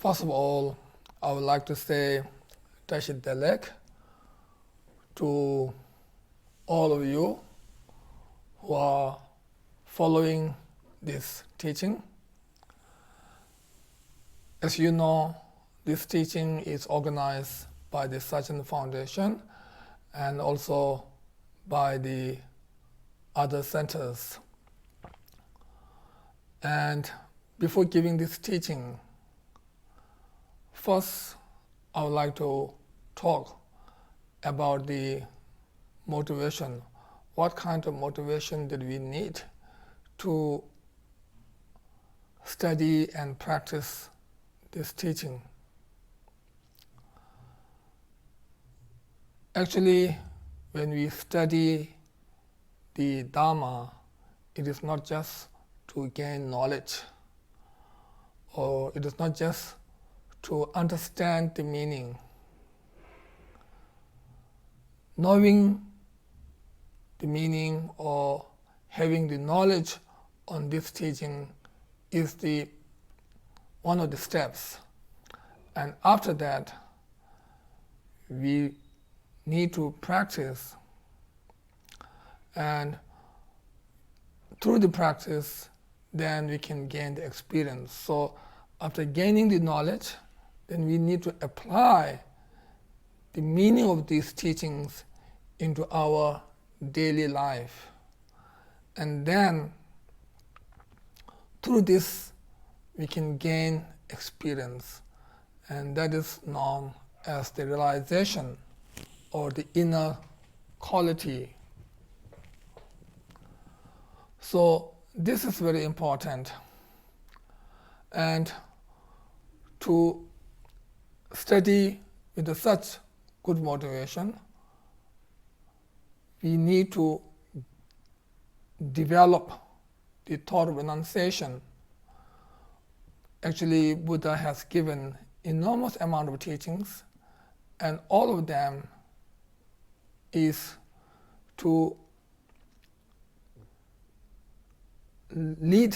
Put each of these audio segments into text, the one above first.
First of all, I would like to say Tashit Delek to all of you who are following this teaching. As you know, this teaching is organized by the Sachin Foundation and also by the other centers. And before giving this teaching, first I would like to talk about the motivation. What kind of motivation did we need to study and practice this teaching? Actually, when we study the Dharma, it is not just to gain knowledge, or it is not just to understand the meaning. Knowing the meaning or having the knowledge on this teaching is one of the steps. And after that, we need to practice. And through the practice, then we can gain the experience. So after gaining the knowledge, then we need to apply the meaning of these teachings into our daily life. And then through this, we can gain experience. And that is known as the realization or the inner quality. So this is very important. And to study with such good motivation, we need to develop the thought of renunciation. Actually, Buddha has given enormous amount of teachings, and all of them is to lead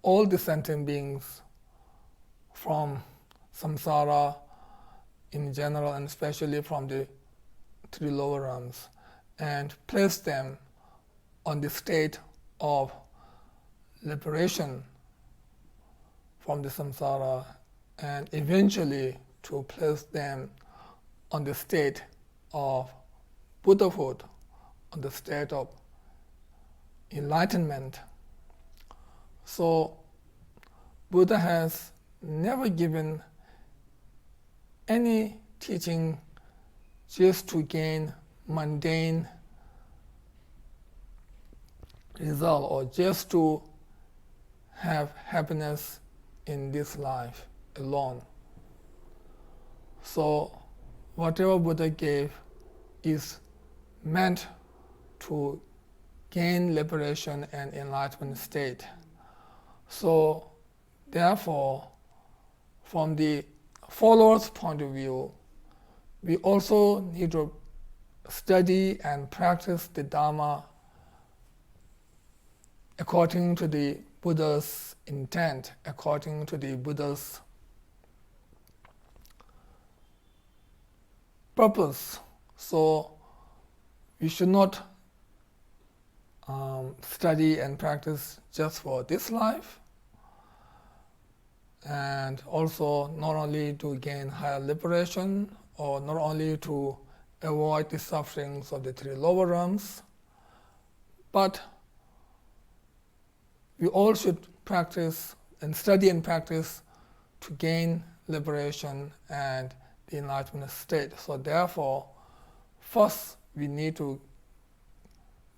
all the sentient beings from samsara in general, and especially from the three lower realms, and place them on the state of liberation from the samsara, and eventually to place them on the state of Buddhahood, on the state of enlightenment. So Buddha has never given any teaching just to gain mundane result or just to have happiness in this life alone. So whatever Buddha gave is meant to gain liberation and enlightenment state. So therefore, from the followers' point of view, we also need to study and practice the Dharma according to the Buddha's intent, according to the Buddha's purpose. So we should not study and practice just for this life, and also not only to gain higher liberation, or not only to avoid the sufferings of the three lower realms, but we all should practice and study and practice to gain liberation and the enlightenment state. So therefore, first we need to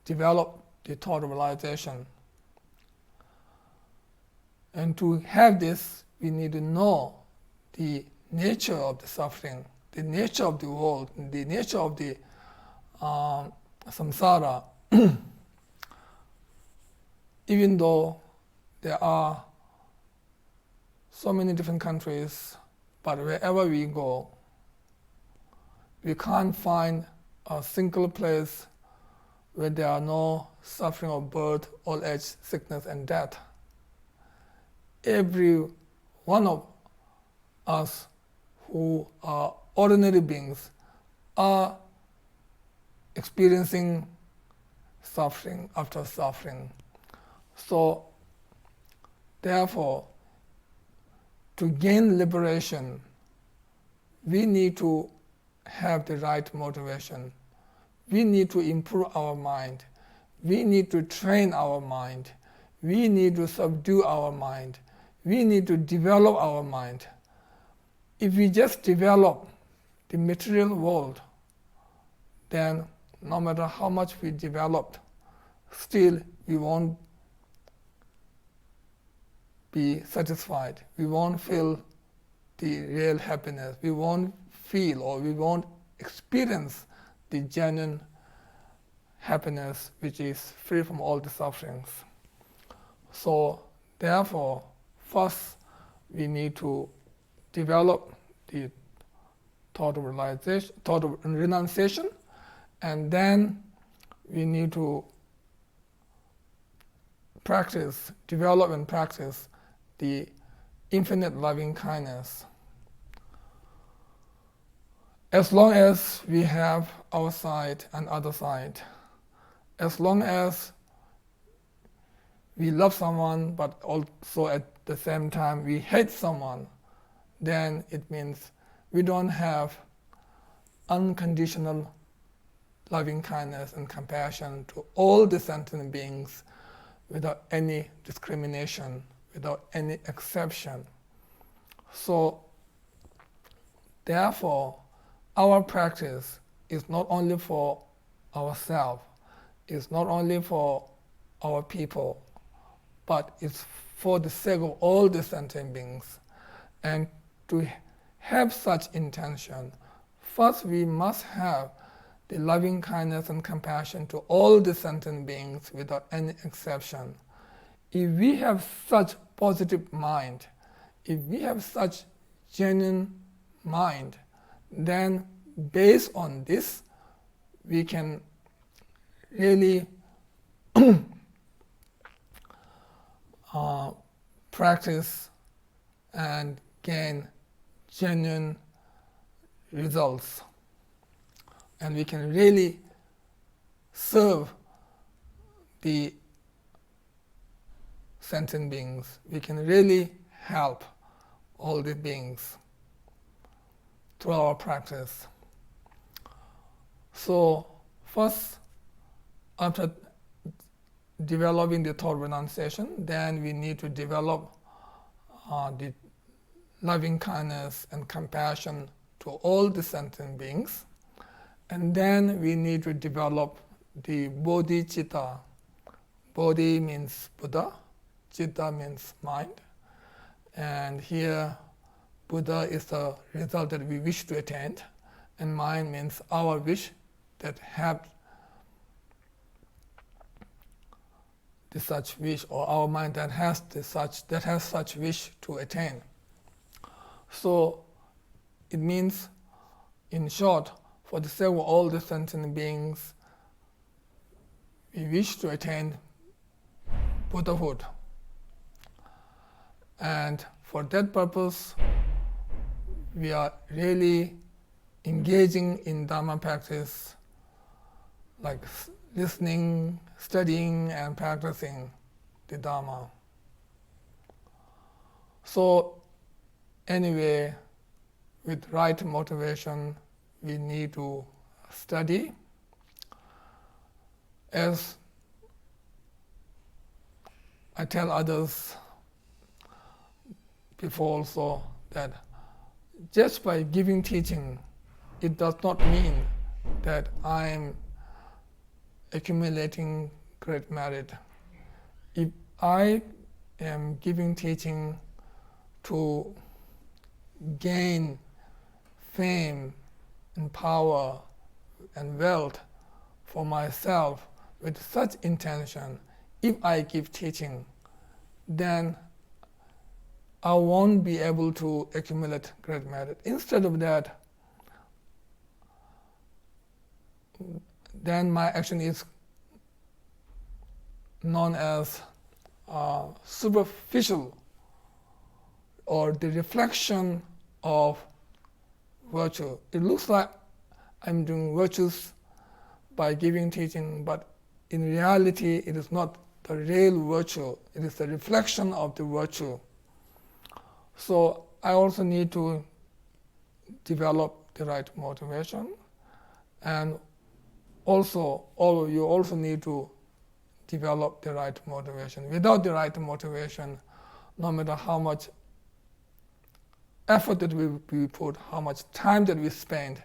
develop the thought of realization. And to have this, we need to know the nature of the suffering, the nature of the world, the nature of the samsara. Even though there are so many different countries, but wherever we go, we can't find a single place where there are no suffering of birth, old age, sickness, and death. Every one of us who are ordinary beings are experiencing suffering after suffering. So, therefore, to gain liberation, we need to have the right motivation. We need to improve our mind. We need to train our mind. We need to subdue our mind. We need to develop our mind. If we just develop the material world, then no matter how much we developed, still we won't be satisfied. We won't feel the real happiness. We won't feel or we won't experience the genuine happiness which is free from all the sufferings. So therefore, first we need to develop the thought of realization, thought of renunciation, and then we need to practice, develop and practice the infinite loving kindness. As long as we have our side and other side, as long as we love someone but also at the same time we hate someone, then it means we don't have unconditional loving kindness and compassion to all the sentient beings without any discrimination, without any exception. So, therefore, our practice is not only for ourselves, it's not only for our people, but it's for the sake of all the sentient beings. And to have such intention, first we must have the loving kindness and compassion to all the sentient beings without any exception. If we have such positive mind, if we have such genuine mind, then based on this, we can really practice and gain genuine results. And we can really serve the sentient beings. We can really help all the beings through our practice. So first, after developing the thought renunciation, then we need to develop the loving kindness and compassion to all the sentient beings. And then we need to develop the bodhicitta. Bodhi means Buddha, citta means mind. And here, Buddha is the result that we wish to attain, and mind means our wish that have the such wish, or our mind that has such wish to attain. So it means, in short, for the sake of all the sentient beings, we wish to attain Buddhahood. And for that purpose, we are really engaging in Dharma practice, like listening, studying, and practicing the Dharma. So anyway, with right motivation, we need to study. As I tell others before also, that just by giving teaching, it does not mean that I'm accumulating great merit. If I am giving teaching to gain fame and power and wealth for myself with such intention, if I give teaching, then I won't be able to accumulate great merit. Instead of that, then my action is known as superficial, or the reflection of virtue. It looks like I'm doing virtues by giving teaching, but in reality it is not the real virtue. It is the reflection of the virtue. So I also need to develop the right motivation, and also all of you also need to develop the right motivation. Without the right motivation, no matter how much effort that we put, how much time that we spend,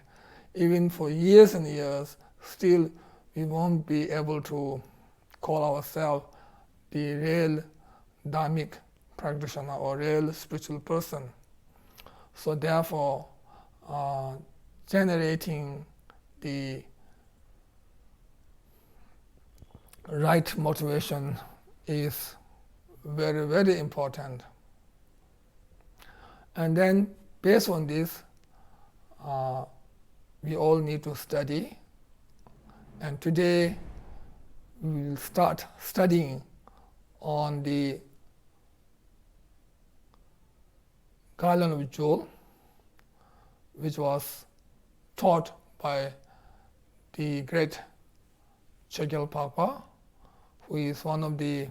even for years and years, still we won't be able to call ourselves the real dharmic practitioner or real spiritual person. So therefore, generating the right motivation is very, very important. And then based on this, we all need to study. And today we will start studying on the Garland of Jewel, which was taught by the great Chogyal Papa, who is one of the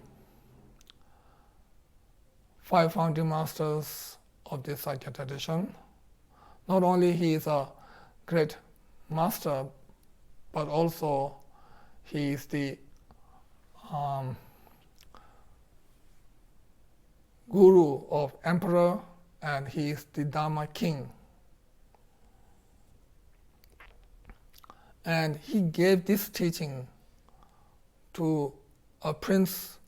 5 founding masters of the Sakya tradition. Not only he is a great master, but also he is the guru of emperor, and he is the Dharma king. And he gave this teaching to a prince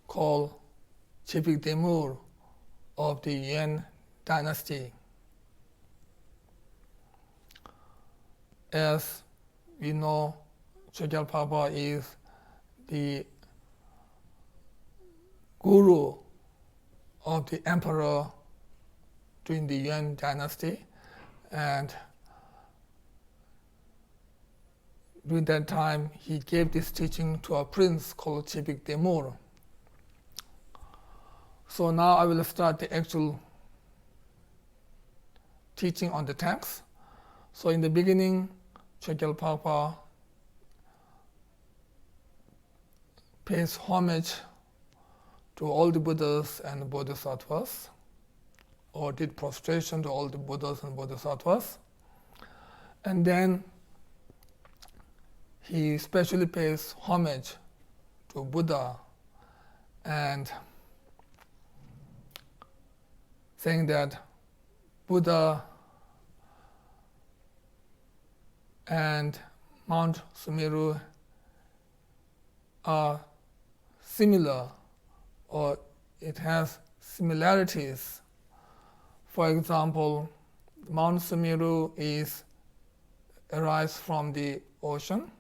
called Chibik Demur of the Yuan dynasty. As we know, Chogyal Papa is the guru of the emperor during the Yuan dynasty, and during that time he gave this teaching to a prince called Chibik Demur. So now I will start the actual teaching on the text. So in the beginning, Chogyal Papa pays homage to all the Buddhas and Bodhisattvas, or did prostration to all the Buddhas and Bodhisattvas. And then he especially pays homage to Buddha, and saying that Buddha and Mount Sumeru are similar, or it has similarities. For example, Mount Sumeru arises from the ocean,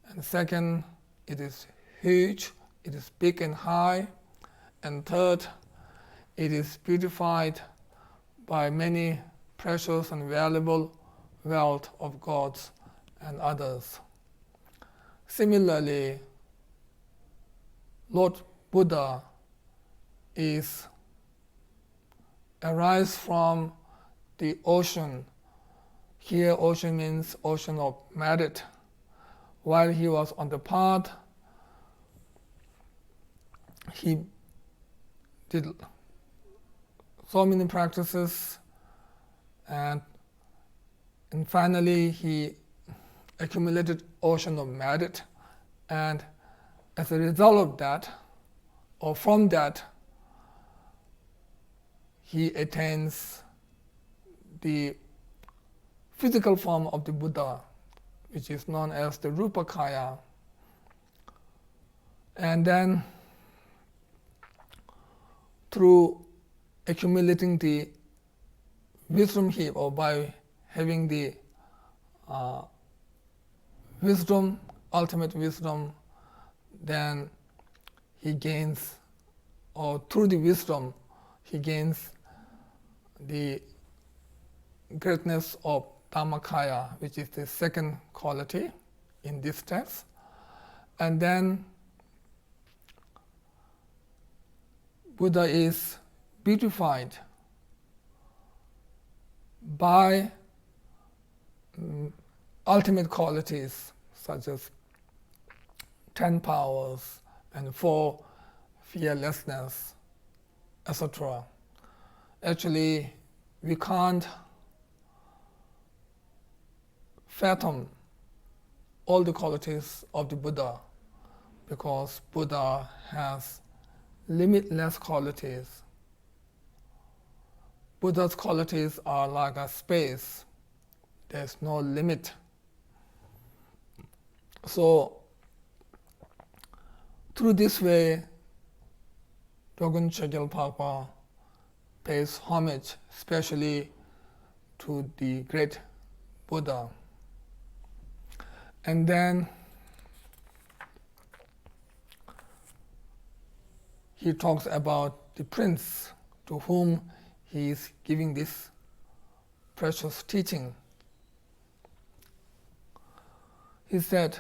and second, it is huge, it is big and high, and third, it is beautified by many precious and valuable wealth of gods and others. Similarly, Lord Buddha arises from the ocean. Here, ocean means ocean of merit. While he was on the path, he did so many practices, and finally he accumulated ocean of merit, and as a result of that, or from that, he attains the physical form of the Buddha, which is known as the Rupakaya. And then through accumulating the wisdom heap, or by having the wisdom, ultimate wisdom, then he gains, or through the wisdom, he gains the greatness of Dhammakaya, which is the second quality in this text. And then Buddha is beautified by ultimate qualities such as 10 powers and 4 fearlessness, etc. Actually, we can't fathom all the qualities of the Buddha because Buddha has limitless qualities. Buddha's qualities are like a space. There's no limit. So, through this way, Dogen Chögyal Papa pays homage especially to the great Buddha. And then he talks about the prince to whom he is giving this precious teaching. He said,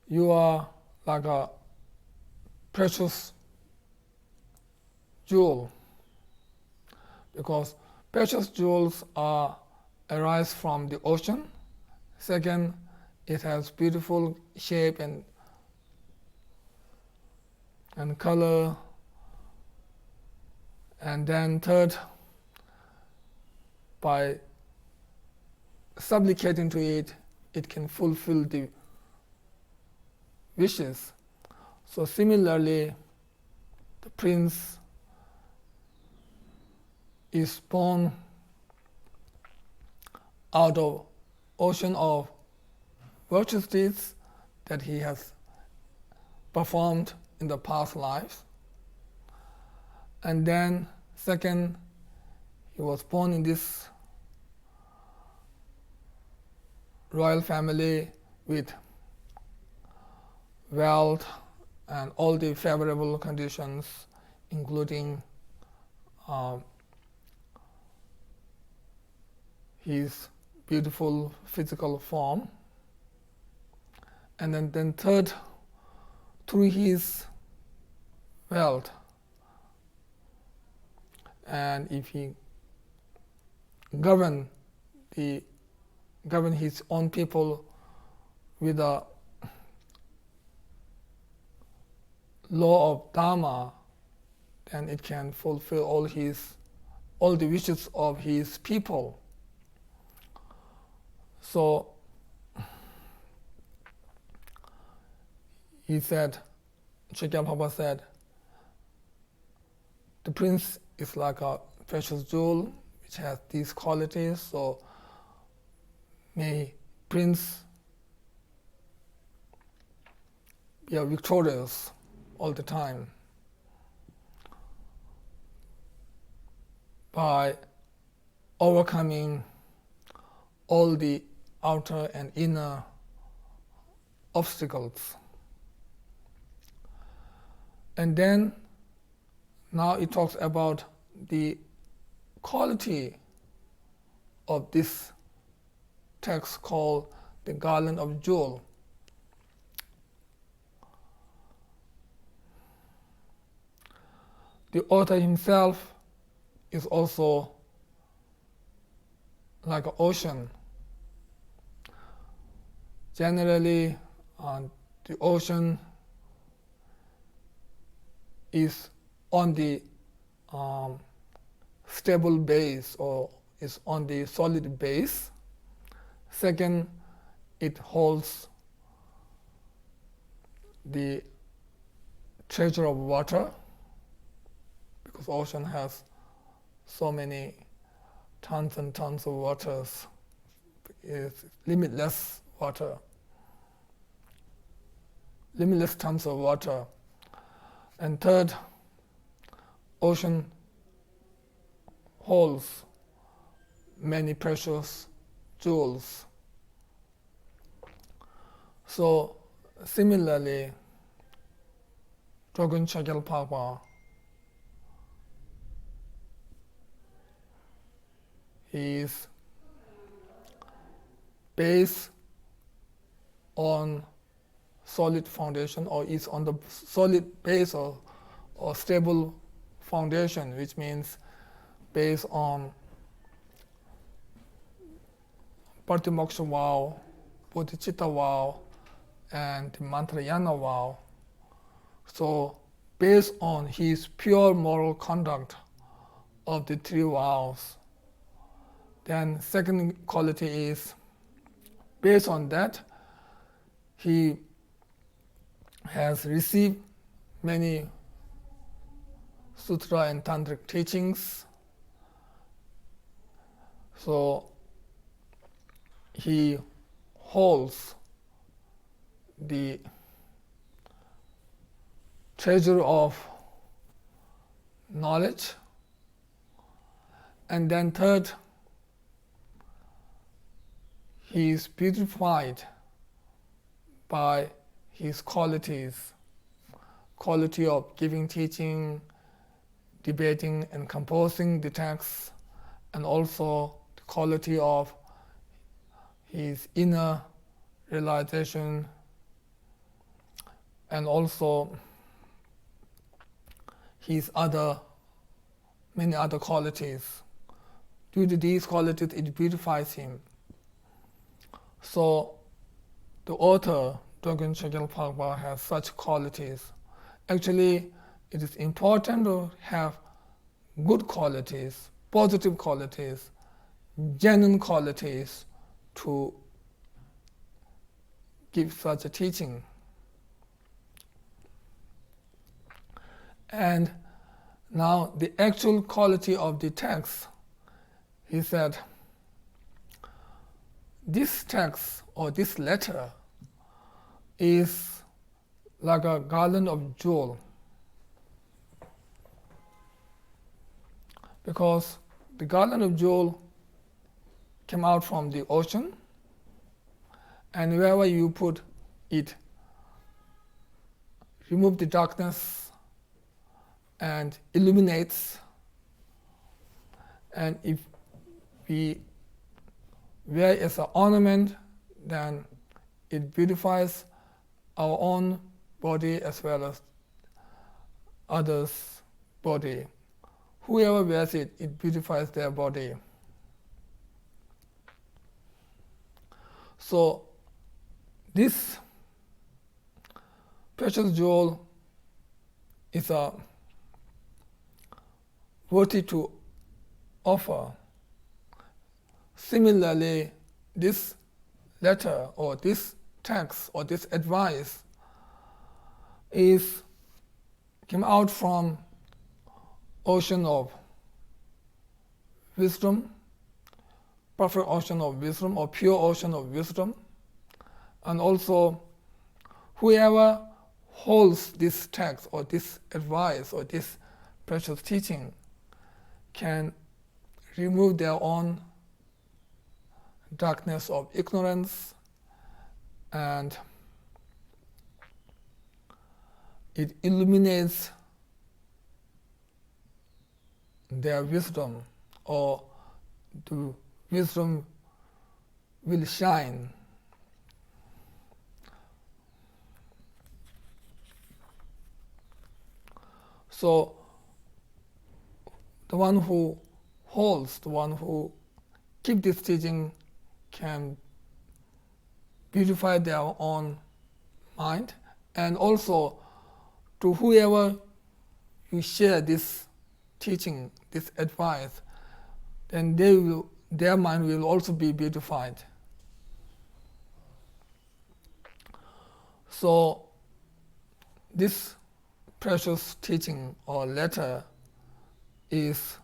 you are like a precious jewel, because precious jewels arise from the ocean. Second, it has beautiful shape and color. And then third, by supplicating to it, it can fulfill the wishes. So similarly, the prince is born out of ocean of virtuous deeds that he has performed in the past lives. And then second, he was born in this royal family with wealth and all the favorable conditions, including his beautiful physical form. And then third, through his wealth, and if he govern his own people with a law of Dharma, then it can fulfill all the wishes of his people. So he said, Chögyal Papa said, the prince is like a precious jewel which has these qualities, so may prince be victorious all the time by overcoming all the outer and inner obstacles. And then now it talks about the quality of this text called the Garland of Jewel. The author himself is also like an ocean. Generally, the ocean is on the stable base, or is on the solid base. Second, it holds the treasure of water, because ocean has so many tons and tons of waters. It's limitless water, limitless tons of water. And third, ocean holds many precious jewels. So similarly, Dogen Chögyal Papa, he is based on solid foundation, or is on the solid base or stable foundation, which means based on Patimoksha vow, Bodhicitta vow, and Mantrayana vow. So based on his pure moral conduct of the three vows, then second quality is, based on that, he has received many sutra and tantric teachings. So he holds the treasure of knowledge. And then third, he is beautified by his qualities, quality of giving teaching, debating and composing the texts, and also the quality of his inner realization, and also his many other qualities. Due to these qualities, it beautifies him. So the author, Dogen Chögyal Phagpa, has such qualities. Actually, it is important to have good qualities, positive qualities, genuine qualities to give such a teaching. And now the actual quality of the text, he said, this text or this letter is like a garland of jewel, because the garland of jewel came out from the ocean, and wherever you put it, remove the darkness and illuminates. And if we wear it as an ornament, then it beautifies our own body as well as others' body. Whoever wears it, it beautifies their body. So this precious jewel is worthy to offer. Similarly, this letter or this text or this advice came out from ocean of wisdom, perfect ocean of wisdom or pure ocean of wisdom, and also whoever holds this text or this advice or this precious teaching can remove their own darkness of ignorance, and it illuminates their wisdom, or the wisdom will shine. So the one who holds, the one who keeps this teaching can beautify their own mind, and also to whoever you share this teaching, this advice, then their mind will also be beautified. So this precious teaching or letter is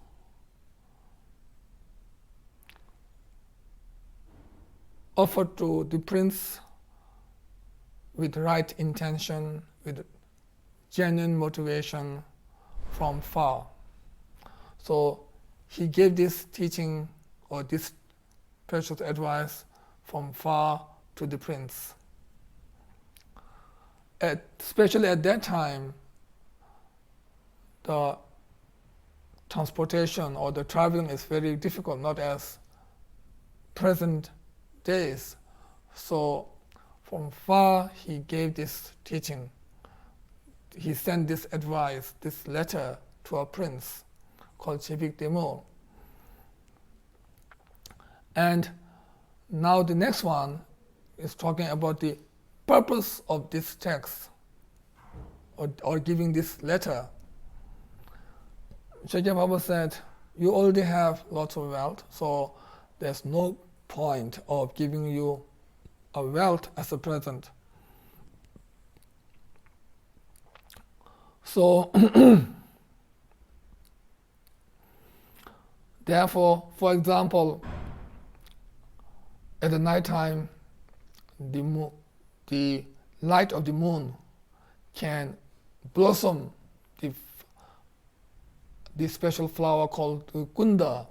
offered to the prince with right intention, with genuine motivation from far. So he gave this teaching or this precious advice from far to the prince. Especially at that time, the transportation or the traveling is very difficult, not as present days. So from far he gave this teaching. He sent this advice, this letter to a prince called Chebik Demul. And now the next one is talking about the purpose of this text or giving this letter. Shakya Baba said, you already have lots of wealth, so there's no point of giving you a wealth as a present. So, therefore, for example, at the night time, the light of the moon can blossom the special flower called kunda.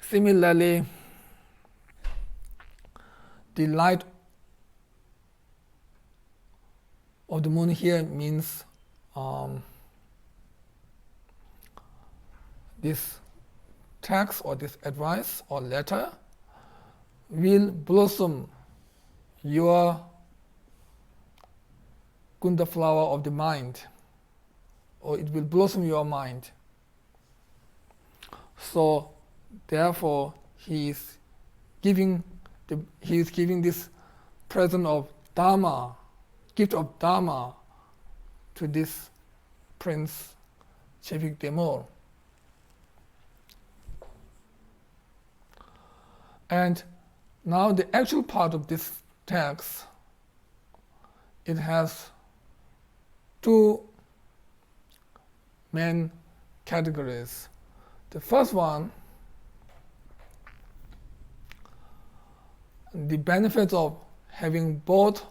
Similarly, the light of the moon here means this text or this advice or letter will blossom your kunda flower of the mind, or it will blossom your mind. So therefore he is giving this present of Dharma, gift of Dharma, to this Prince Chebik Demul. And now the actual part of this text, it has two main categories. The first one, the benefits of having both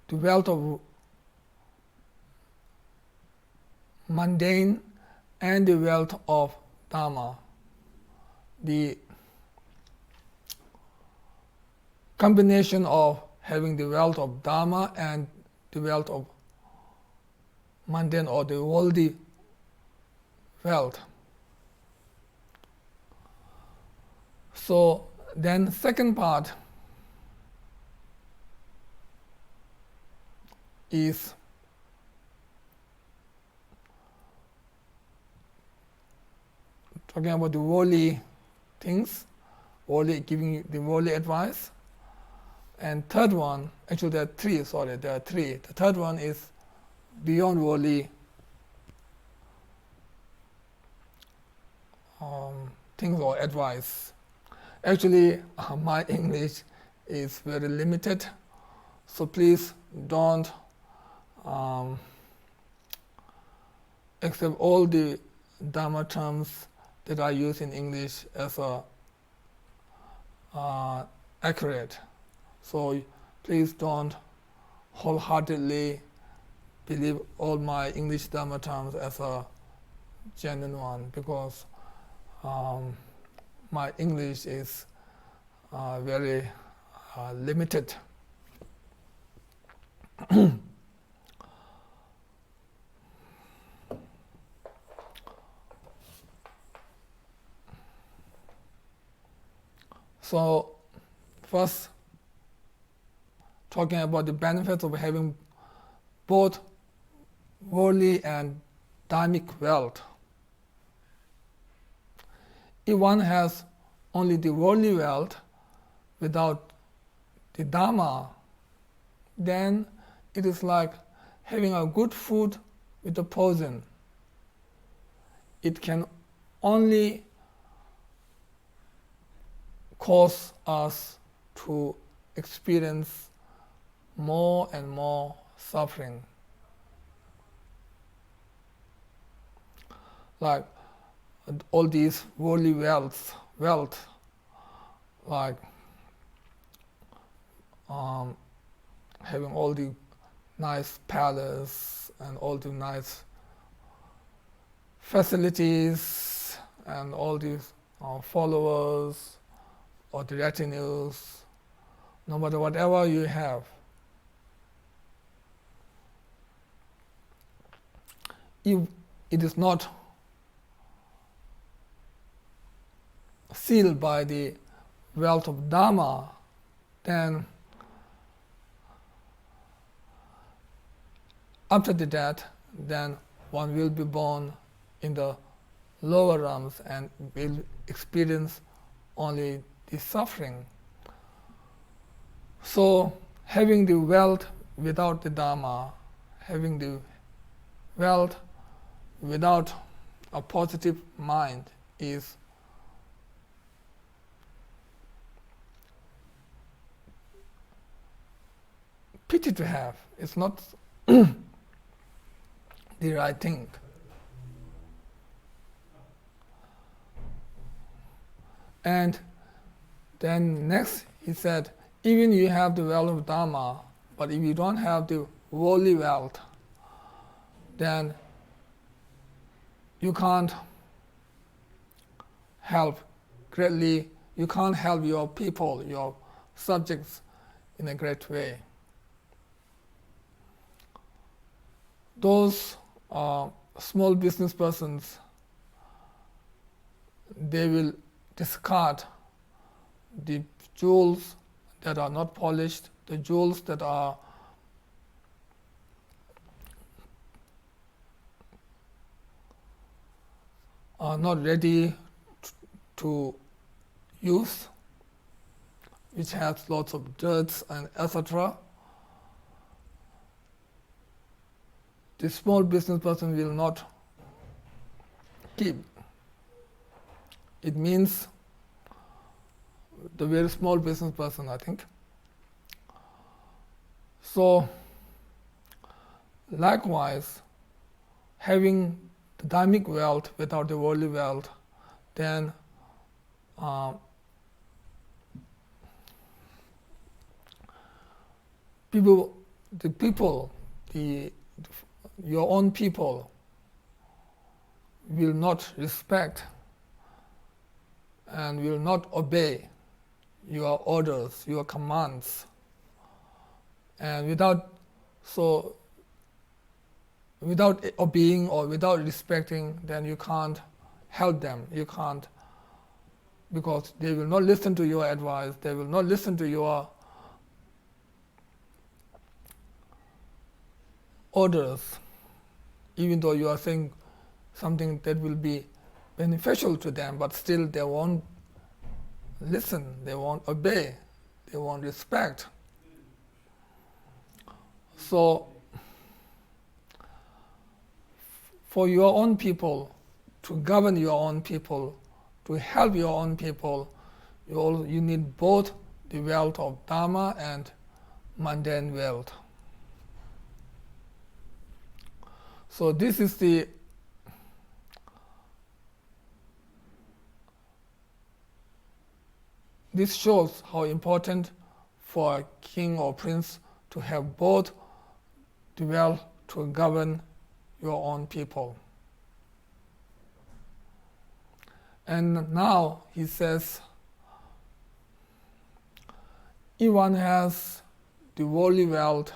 the wealth of mundane and the wealth of Dharma. The combination of having the wealth of Dharma and the wealth of mundane or the worldly wealth. So then second part is talking about the worldly things, giving you the worldly advice. And third one, actually there are three. The third one is beyond worldly things or advice. Actually, my English is very limited, so please don't accept all the Dharma terms that I use in English as accurate. So please don't wholeheartedly believe all my English Dharma terms as a genuine one, because my English is very limited. So first, talking about the benefits of having both worldly and dharmic wealth. If one has only the worldly wealth without the Dharma, then it is like having a good food with a poison. It can only cause us to experience more and more suffering. Like all these worldly wealth, like having all the nice palace and all the nice facilities and all these followers or the retinues, no matter whatever you have. If it is not sealed by the wealth of Dharma, then after the death, then one will be born in the lower realms and will experience only the suffering. So having the wealth without the Dharma, having the wealth without a positive mind is pity to have. It's not the right thing. And then next he said, even you have the wealth of Dharma, but if you don't have the worldly wealth, then you can't help greatly, you can't help your people, your subjects in a great way. Those small business persons, they will discard the jewels that are not polished, the jewels that are not ready to use, which has lots of dirt and etc. The small business person will not keep. It means the very small business person, I think. So, likewise, having the dharmic wealth without the worldly wealth, then your own people will not respect and will not obey your orders, your commands. And without obeying or without respecting, then you can't help them. You can't, because they will not listen to your advice, they will not listen to your orders, even though you are saying something that will be beneficial to them, but still they won't listen, they won't obey, they won't respect. So, for your own people, to govern your own people, to help your own people, you need both the wealth of Dharma and mundane wealth. So this shows how important for a king or prince to have both the wealth to govern your own people. And now he says, if one has the worldly wealth,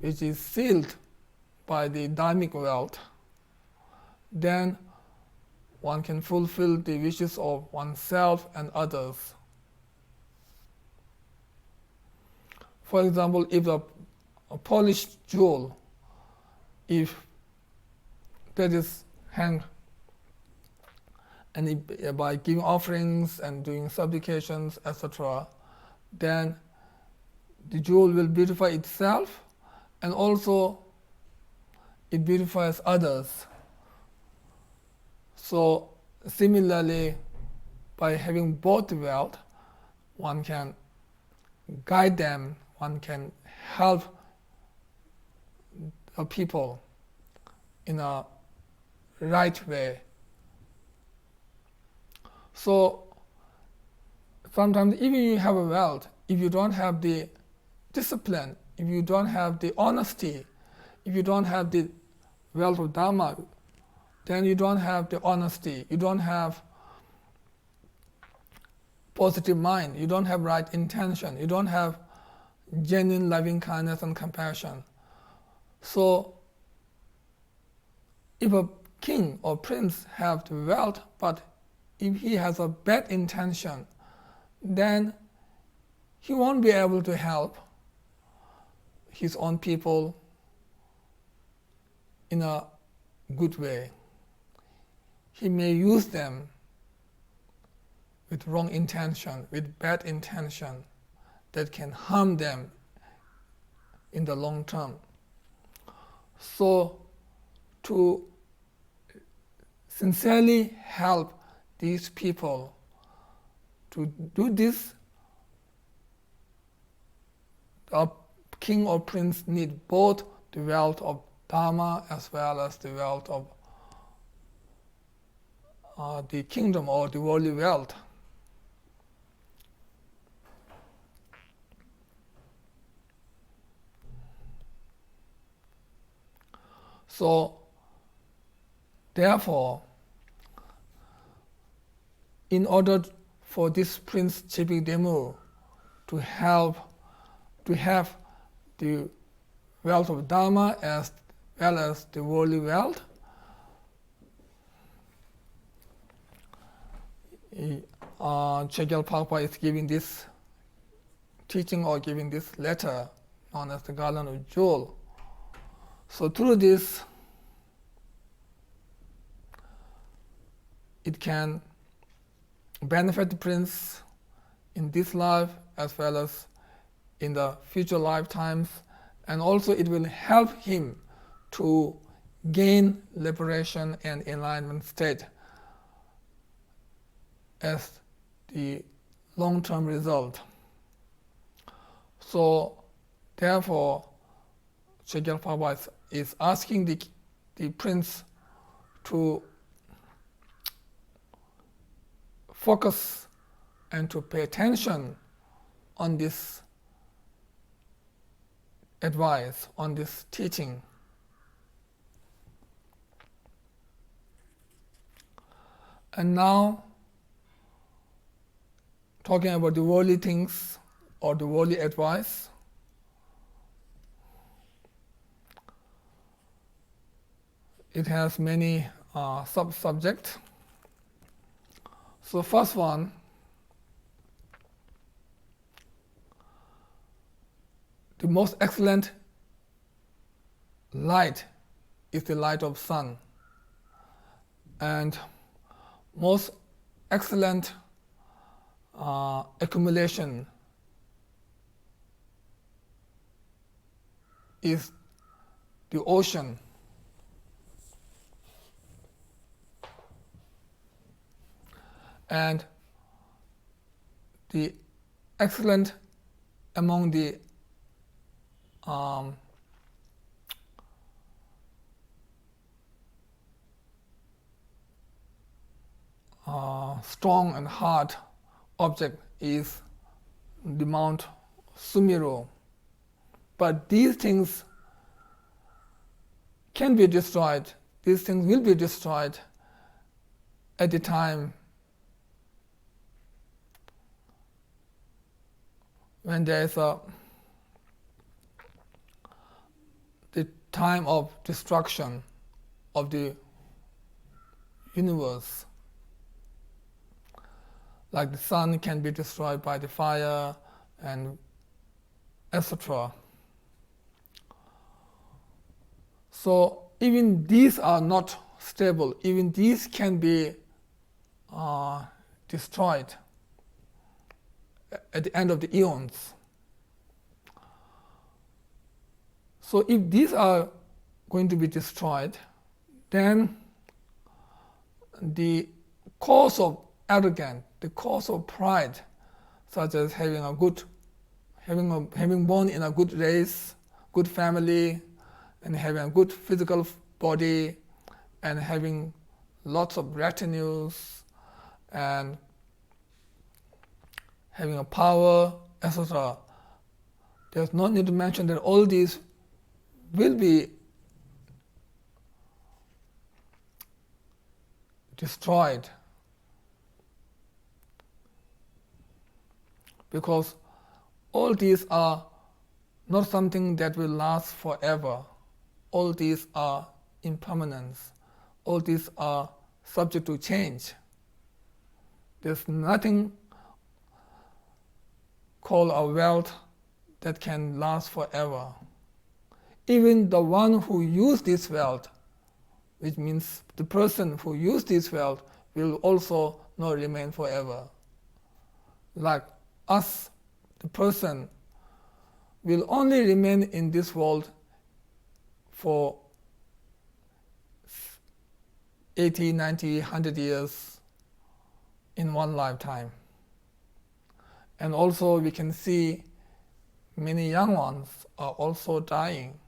which is sealed by the dharmic wealth, then one can fulfill the wishes of oneself and others. For example, if a polished jewel, if that is hung, and by giving offerings and doing supplications, etc., then the jewel will beautify itself, and also it beautifies others. So similarly, by having both wealth, one can guide them, one can help the people in a right way. So sometimes even you have a wealth, if you don't have the discipline, if you don't have the honesty, if you don't have the wealth of Dharma, then you don't have the honesty, you don't have positive mind, you don't have right intention, you don't have genuine loving kindness and compassion. So if a king or prince have the wealth, but if he has a bad intention, then he won't be able to help his own people in a good way. He may use them with wrong intention, with bad intention that can harm them in the long term. So to sincerely help these people to do this, the king or prince need both the wealth of Dharma as well as the wealth of the kingdom or the worldly wealth. So, therefore, in order for this Prince Chibik-Demul to have the wealth of Dharma as well as the worldly wealth, Chogyal Phagpa is giving this teaching or giving this letter known as the Garland of Jewel. So through this, it can benefit the prince in this life as well as in the future lifetimes, and also it will help him to gain liberation and enlightenment state as the long-term result. So therefore, Chogyal Phagpa is asking the prince to focus and to pay attention on this advice, on this teaching. And now, talking about the worldly things or the worldly advice, it has many sub-subjects. So first one, the most excellent light is the light of sun, and most excellent accumulation is the ocean. And the excellent among the strong and hard object is the Mount Sumeru. But these things can be destroyed. These things will be destroyed at the time when there is the time of destruction of the universe. Like the sun can be destroyed by the fire and etc. So even these are not stable. Even these can be destroyed at the end of the eons. So if these are going to be destroyed, then the cause of arrogance, the cause of pride, such as having born in a good race, good family, and having a good physical body, and having lots of retinues, and having a power, etc. There's no need to mention that all these will be destroyed, because all these are not something that will last forever. All these are impermanence. All these are subject to change. There's nothing called a wealth that can last forever. Even the one who used this wealth, which means the person who used this wealth, will also not remain forever. Like us, the person will only remain in this world for 80, 90, 100 years in one lifetime. And also we can see many young ones are also dying.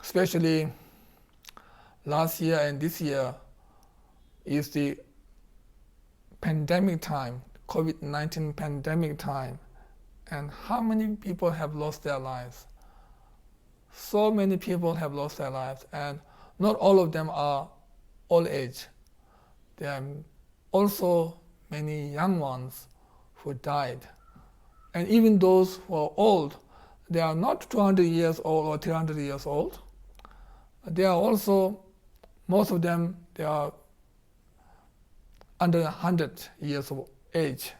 Especially last year and this year is the pandemic time, COVID-19 pandemic time. And how many people have lost their lives? So many people have lost their lives, and not all of them are old age. There are also many young ones who died. And even those who are old, they are not 200 years old or 300 years old. They are also, most of them, they are under 100 years of age.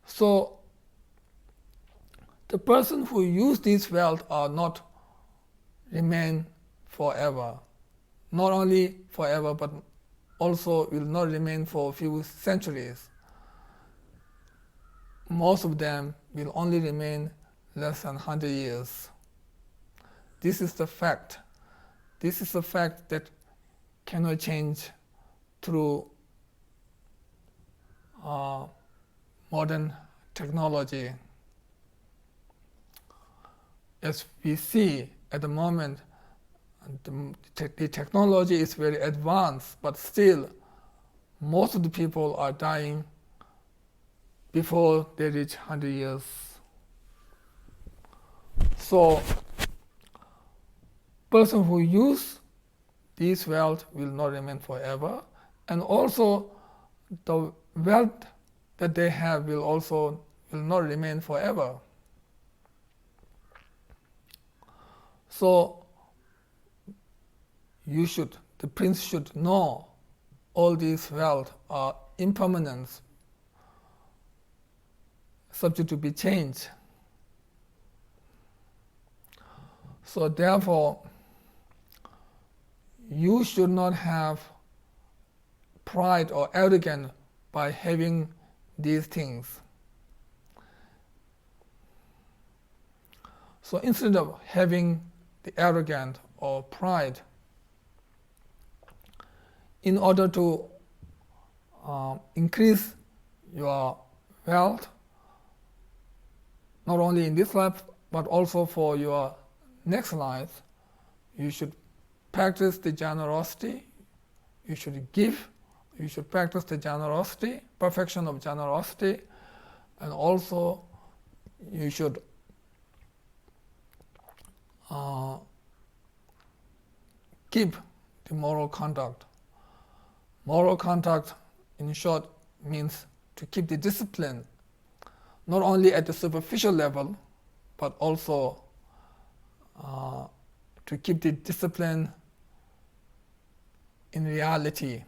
So the person who used this wealth are not remain forever. Not only forever, but also will not remain for a few centuries. Most of them will only remain less than 100 years. This is the fact. This is a fact that cannot change through modern technology. As we see at the moment, the technology is very advanced, but still most of the people are dying before they reach 100 years. So person who use this wealth will not remain forever, and also the wealth that they have will not remain forever. So the prince should know all these wealth are impermanent, subject to be changed. So therefore, you should not have pride or arrogance by having these things. So instead of having the arrogance or pride, in order to increase your wealth, not only in this life, but also for your next life, you should practice the generosity, you should give, you should practice the generosity, perfection of generosity, and also you should keep the moral conduct. Moral conduct, in short, means to keep the discipline, not only at the superficial level, but also to keep the discipline in reality.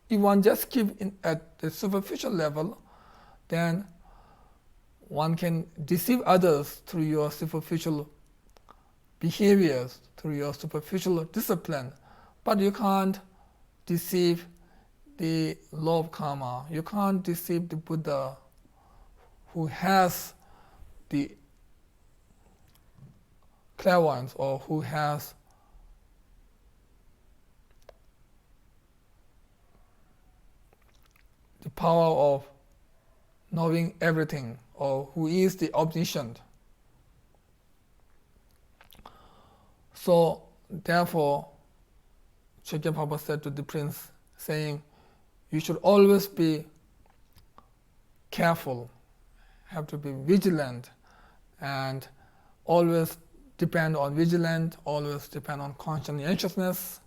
If one just keep at the superficial level, then one can deceive others through your superficial behaviors, through your superficial discipline, but you can't deceive the law of karma. You can't deceive the Buddha who has the clairvoyance or who has the power of knowing everything, or who is the omniscient. So therefore, Chakyapapa said to the prince, saying, you should always be careful, have to be vigilant, and always depend on vigilance, always depend on conscientiousness.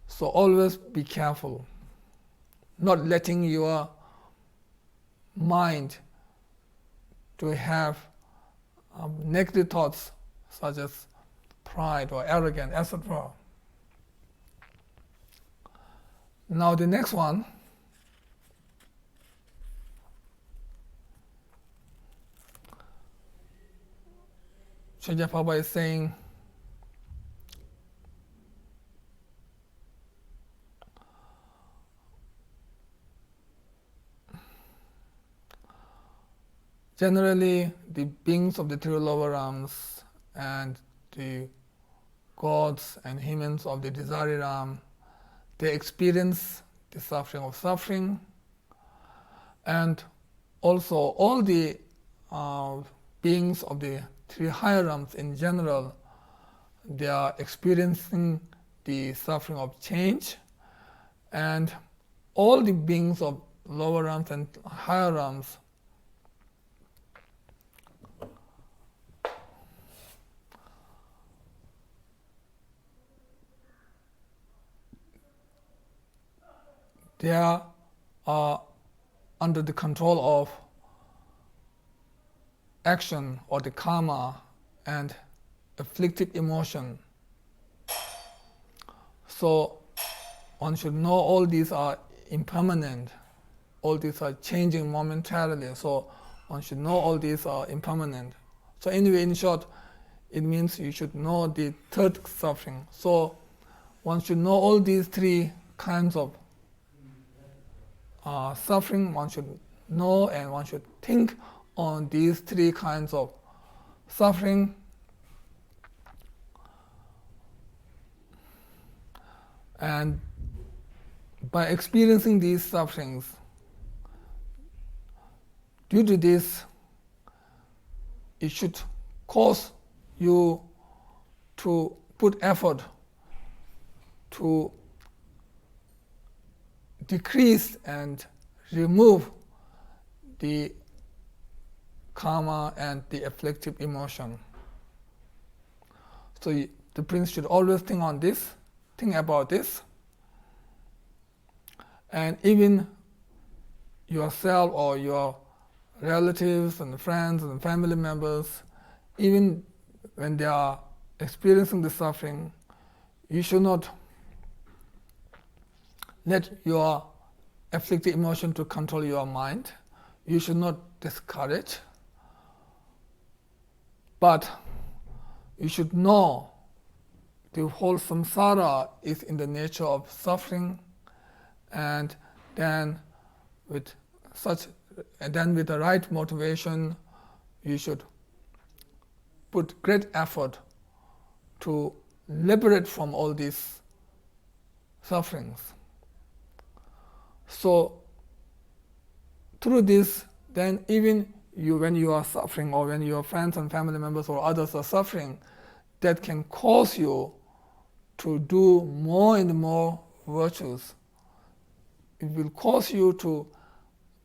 So always be careful, not letting your mind to have negative thoughts such as pride or arrogance, etc. Now the next one, Srila Prabhupada is saying, generally the beings of the three lower realms and the gods and humans of the Desari realm, they experience the suffering of suffering, and also all the beings of the three higher realms in general, they are experiencing the suffering of change, and all the beings of lower realms and higher realms, they are under the control of action or the karma and afflictive emotion. So one should know all these are impermanent, all these are changing momentarily, so one should know all these are impermanent. So anyway, in short, it means you should know the third suffering. So one should know all these three kinds of suffering, one should know and one should think on these three kinds of suffering. And by experiencing these sufferings, due to this, it should cause you to put effort to decrease and remove the karma and the afflictive emotion. So the prince should always think on this, think about this, and even yourself or your relatives and friends and family members, even when they are experiencing the suffering, you should not let your afflictive emotion to control your mind. You should not discourage, but you should know the whole samsara is in the nature of suffering, and then with the right motivation, you should put great effort to liberate from all these sufferings. So through this, then even when you are suffering, or when your friends and family members or others are suffering, that can cause you to do more and more virtues. It will cause you to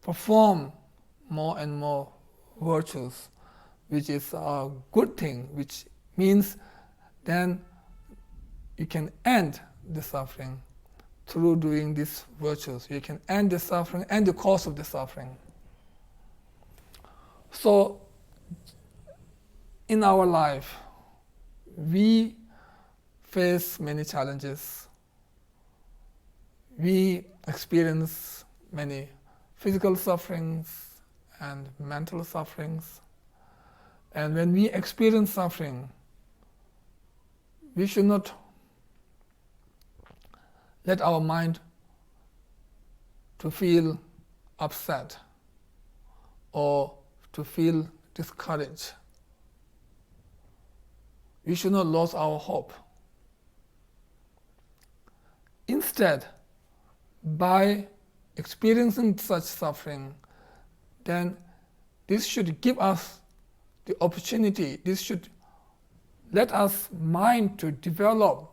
perform more and more virtues, which is a good thing, which means then you can end the suffering through doing these virtues. You can end the suffering and the cause of the suffering. So in our life, we face many challenges. We experience many physical sufferings and mental sufferings. And when we experience suffering, we should not let our mind to feel upset or to feel discouraged. We should not lose our hope. Instead, by experiencing such suffering, then this should give us the opportunity, this should let us mind to develop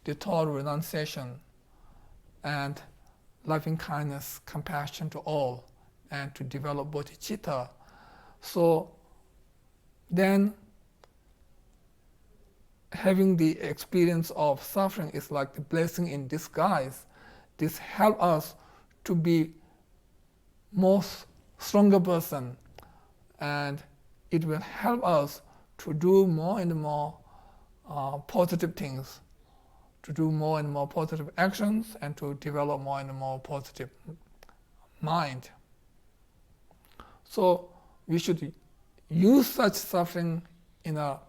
the thought of renunciation and loving kindness, compassion to all, and to develop bodhicitta. So then having the experience of suffering is like the blessing in disguise. This helps us to be more stronger person, and it will help us to do more and more positive things, to do more and more positive actions and to develop more and more positive mind. So we should use such suffering in a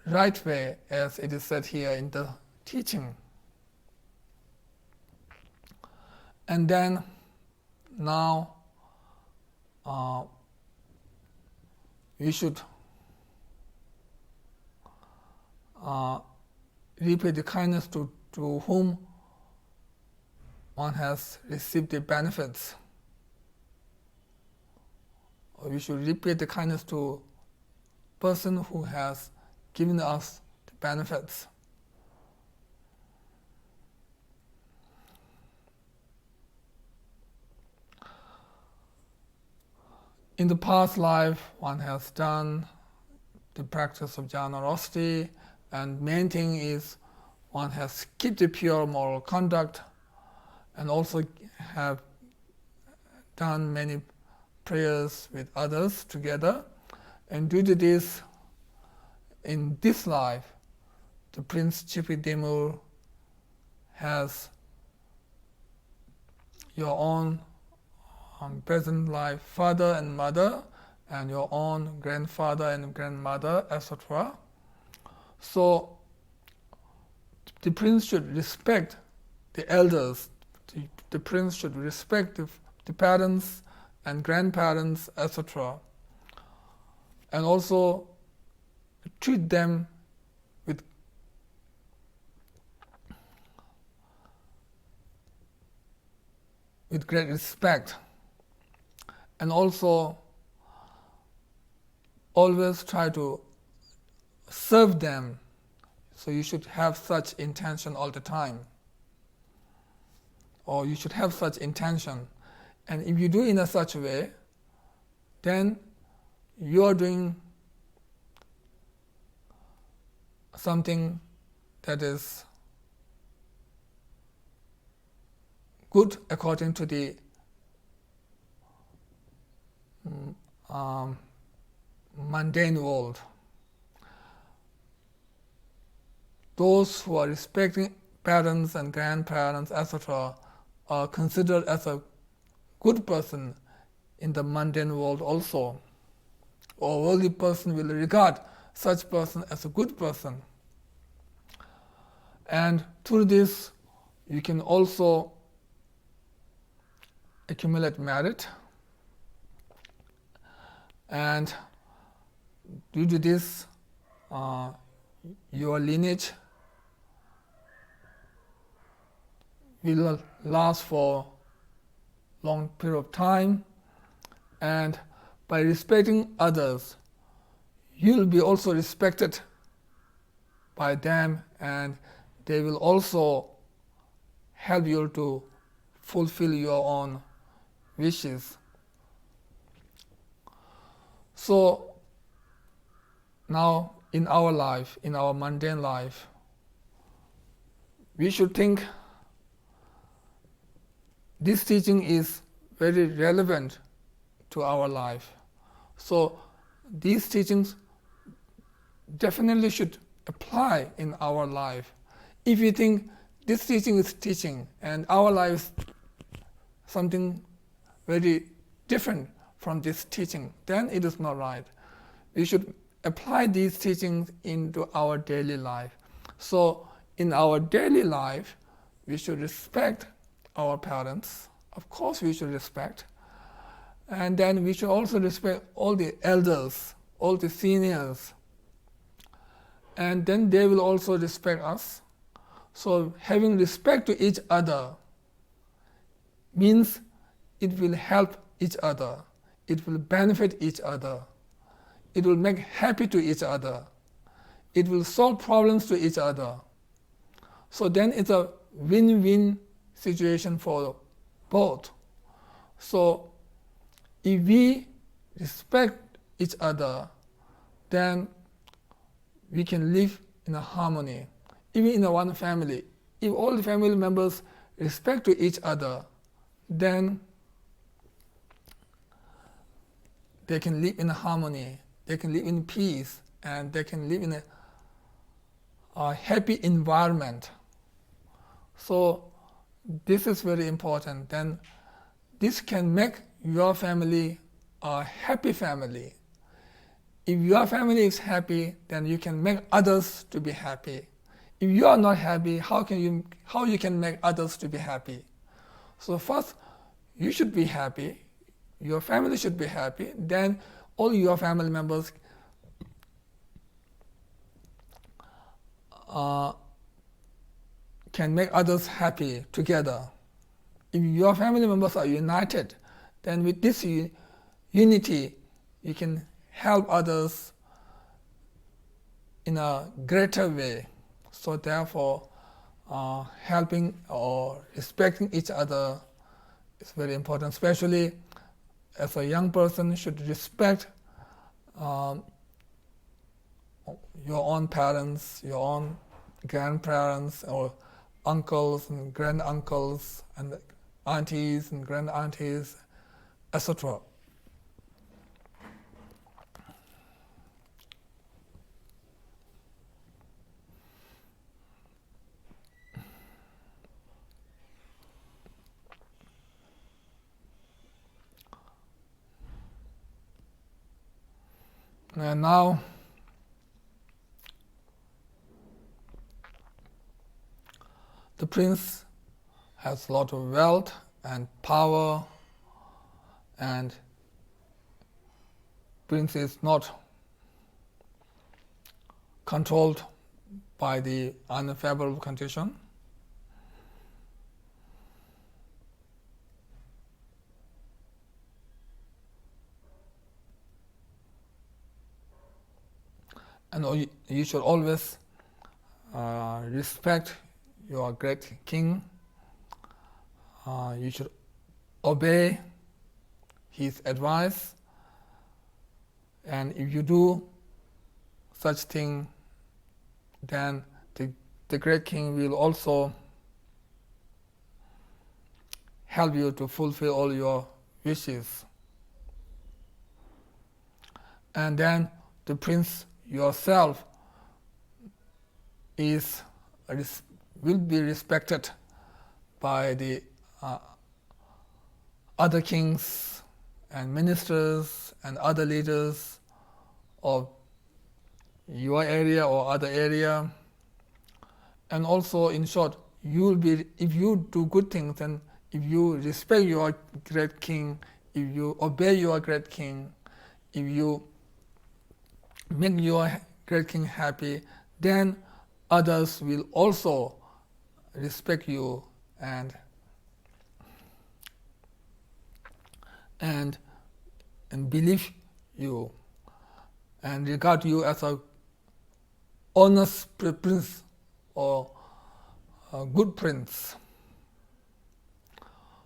right way, as it is said here in the teaching. And then now we should repay the kindness to whom one has received the benefits. Or we should repay the kindness to person who has given us the benefits. In the past life, one has done the practice of generosity, and main thing is one has kept the pure moral conduct and also have done many prayers with others together. And due to this, in this life, the Prince Chipidemul has your own present life father and mother, and your own grandfather and grandmother, etc. So the prince should respect the elders. The prince should respect the parents and grandparents, etc. And also treat them with great respect. And also always try to serve them. So you should have such intention all the time. Or you should have such intention. And if you do in a such a way, then you are doing something that is good according to the mundane world. Those who are respecting parents and grandparents, etc., are considered as a good person in the mundane world also. Or worldly person will regard such person as a good person. And through this, you can also accumulate merit. And due to this, your lineage will last for long period of time, and by respecting others, you'll be also respected by them, and they will also help you to fulfill your own wishes. So now in our life, in our mundane life, we should think this teaching is very relevant to our life. So these teachings definitely should apply in our life. If you think this teaching is teaching and our life is something very different from this teaching, then it is not right. We should apply these teachings into our daily life. So in our daily life, we should respect our parents. Of course we should respect. And then we should also respect all the elders, all the seniors. And then they will also respect us. So having respect to each other means it will help each other. It will benefit each other. It will make happy to each other. It will solve problems to each other. So then it's a win-win situation for both. So if we respect each other, then we can live in a harmony. Even in one family, if all the family members respect to each other, then they can live in harmony, they can live in peace, and they can live in a happy environment. So this is very important. Then this can make your family a happy family. If your family is happy, then you can make others to be happy. If you are not happy, how you can make others to be happy? So first, you should be happy. Your family should be happy. Then all your family members can make others happy together. If your family members are united, then with this unity, you can help others in a greater way. So therefore, helping or respecting each other is very important. Especially as a young person, you should respect your own parents, your own grandparents, or uncles and granduncles, and aunties and grandaunties, etc. And now, the prince has a lot of wealth and power, and prince is not controlled by the unfavorable condition. And you should always respect your great king. You should obey his advice, and if you do such thing, then the great king will also help you to fulfill all your wishes. And then the prince yourself will be respected by the other kings and ministers and other leaders of your area or other area. And also, in short, if you do good things, and if you respect your great king, if you obey your great king, if you make your great king happy, then others will also respect you and believe you and regard you as a honest prince or a good prince.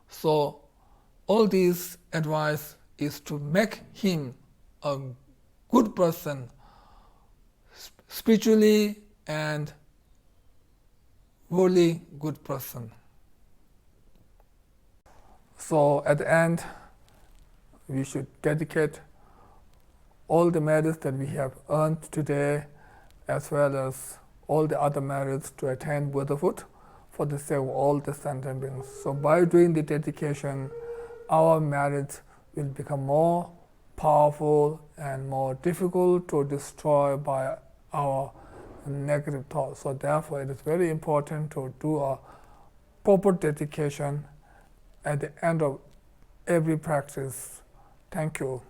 So all this advice is to make him a good person, spiritually and really good person. So at the end, we should dedicate all the merits that we have earned today, as well as all the other merits, to attain Buddhahood for the sake of all the sentient beings. So by doing the dedication, our merits will become more powerful and more difficult to destroy by our negative thoughts. So therefore, it is very important to do a proper dedication at the end of every practice. Thank you.